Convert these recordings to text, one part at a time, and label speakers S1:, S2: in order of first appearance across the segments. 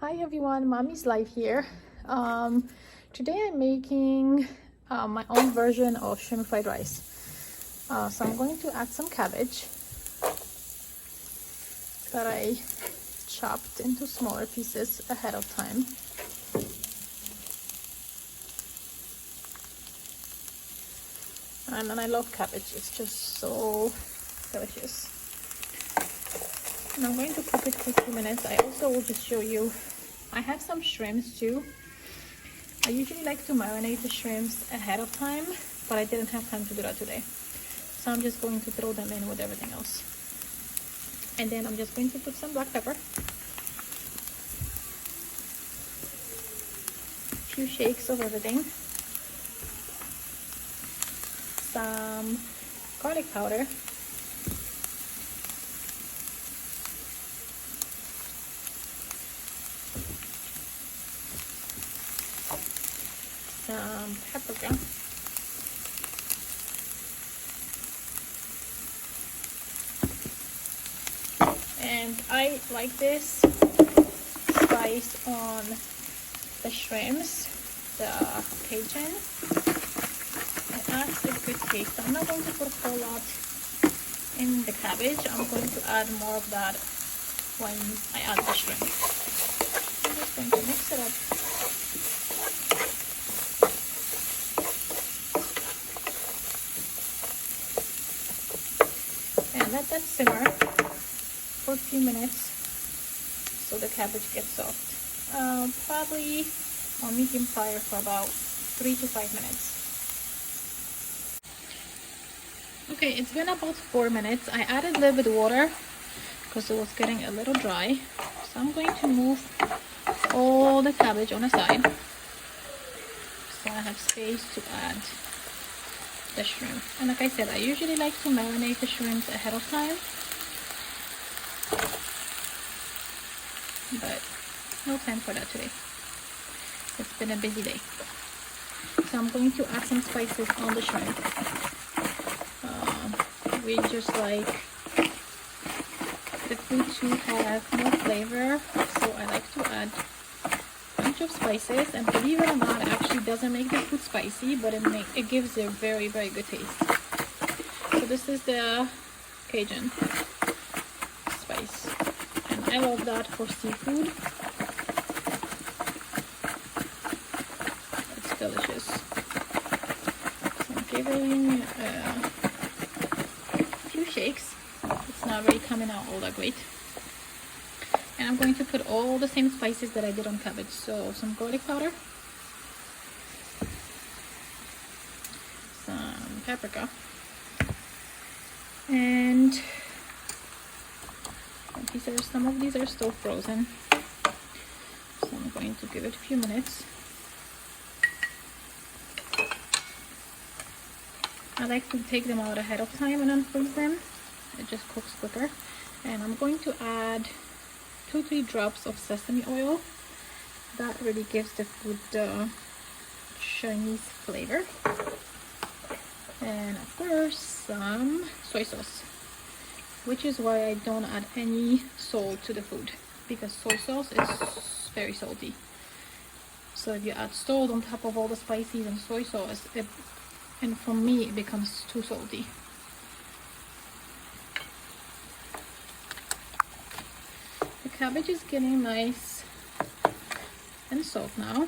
S1: Hi everyone, Mommy's Life here. Today I'm making my own version of shrimp fried rice. So I'm going to add some cabbage that I chopped into smaller pieces ahead of time. And I love cabbage, it's just so delicious. And I'm going to cook it for a few minutes. I also will just show you, I have some shrimps too. I usually like to marinate the shrimps ahead of time, but I didn't have time to do that today. So I'm just going to throw them in with everything else. And then I'm just going to put some black pepper, a few shakes of everything, some garlic powder, some paprika, and I like this spice on the shrimps, the Cajun. It adds a good taste. I'm not going to put a whole lot in the cabbage. I'm going to add more of that when I add the shrimp. I'm just going to mix it up. And let that simmer for a few minutes so the cabbage gets soft. Probably on medium fire for about 3 to 5 minutes. Okay, it's been about 4 minutes. I added a little bit of water because it was getting a little dry. So I'm going to move all the cabbage on the side so I have space to add the shrimp. And like I said, I usually like to marinate the shrimps ahead of time, but no time for that today. It's been a busy day. So I'm going to add some spices on the shrimp. We just like the food to have more flavor, so I like to add a bunch of spices. And believe it or not, it actually doesn't make the food spicy, but it gives a very, very good taste. So this is the Cajun spice, and I love that for seafood. It's delicious. So I'm giving a few shakes. It's not really coming out all that great. And I'm going to put all the same spices that I did on cabbage. So some garlic powder, some paprika, and some of these are still frozen. So I'm going to give it a few minutes. I like to take them out ahead of time and unfreeze them. It just cooks quicker. And I'm going to add 2-3 drops of sesame oil. That really gives the food the Chinese flavor. And of course some soy sauce, which is why I don't add any salt to the food, because soy sauce is very salty. So if you add salt on top of all the spices and soy sauce, and for me it becomes too salty. The cabbage is getting nice and soft now.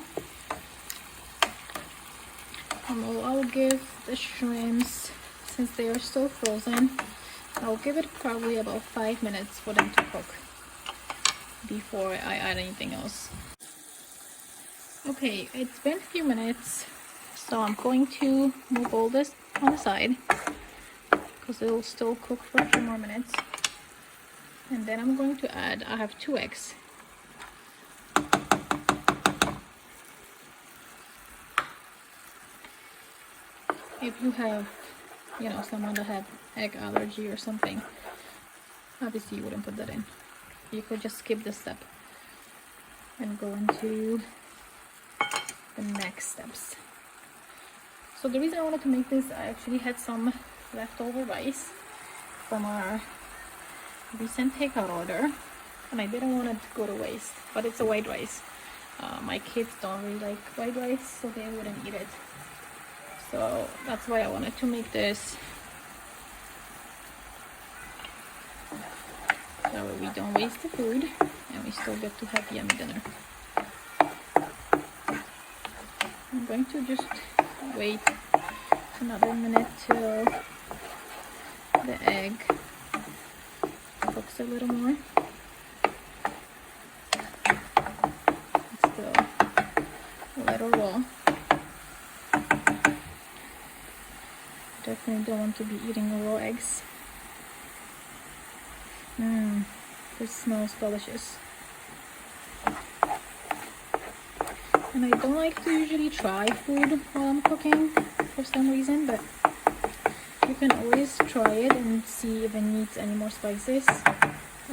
S1: I'll give the shrimps, since they are still frozen, I'll give it probably about 5 minutes for them to cook before I add anything else. Okay, it's been a few minutes, so I'm going to move all this on the side because it will still cook for a few more minutes. And then I'm going to add, I have 2 eggs. If you have, someone that have egg allergy or something, obviously you wouldn't put that in. You could just skip this step and go into the next steps. So the reason I wanted to make this, I actually had some leftover rice from our recent takeout order. and I didn't want it to go to waste. But it's a white rice. My kids don't really like white rice, so they wouldn't eat it. So that's why I wanted to make this. That way we don't waste the food and we still get to have yummy dinner. I'm going to just wait another minute till the egg cooks a little more. It's still a little raw. Definitely don't want to be eating raw eggs. This smells delicious. And I don't like to usually try food while I'm cooking for some reason, but you can always try it and see if it needs any more spices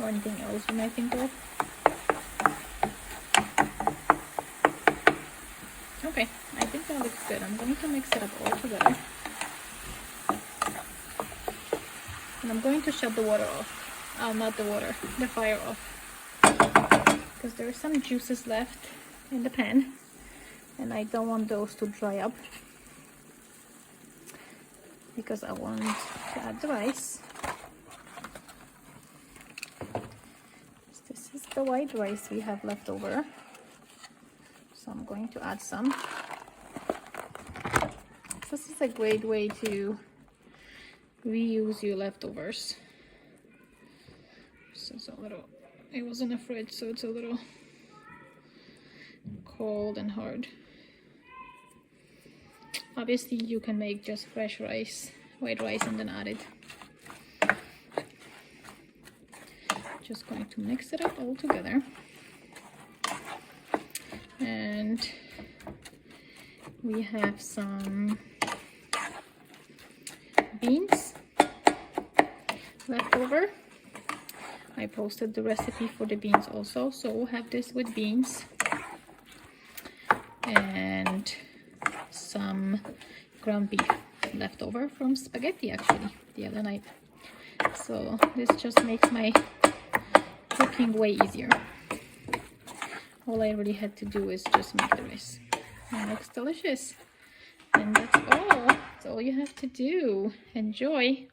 S1: or anything else you might think of. Okay, I think that looks good. I'm going to mix it up all together. And I'm going to shut the water off. Not the water, the fire off. Because there are some juices left in the pan. And I don't want those to dry up. Because I want to add the rice. This is the white rice we have left over. So I'm going to add some. This is a great way to reuse your leftovers. This is a little, it was in the fridge, so it's a little cold and hard. Obviously you can make just fresh rice, white rice, and then add it. Just going to mix it up all together. And we have some beans left over. I posted the recipe for the beans also, so we'll have this with beans and some ground beef left over from spaghetti actually the other night. So this just makes my cooking way easier. All I really had to do is just make the rice. It looks delicious. And that's all. That's all you have to do. Enjoy.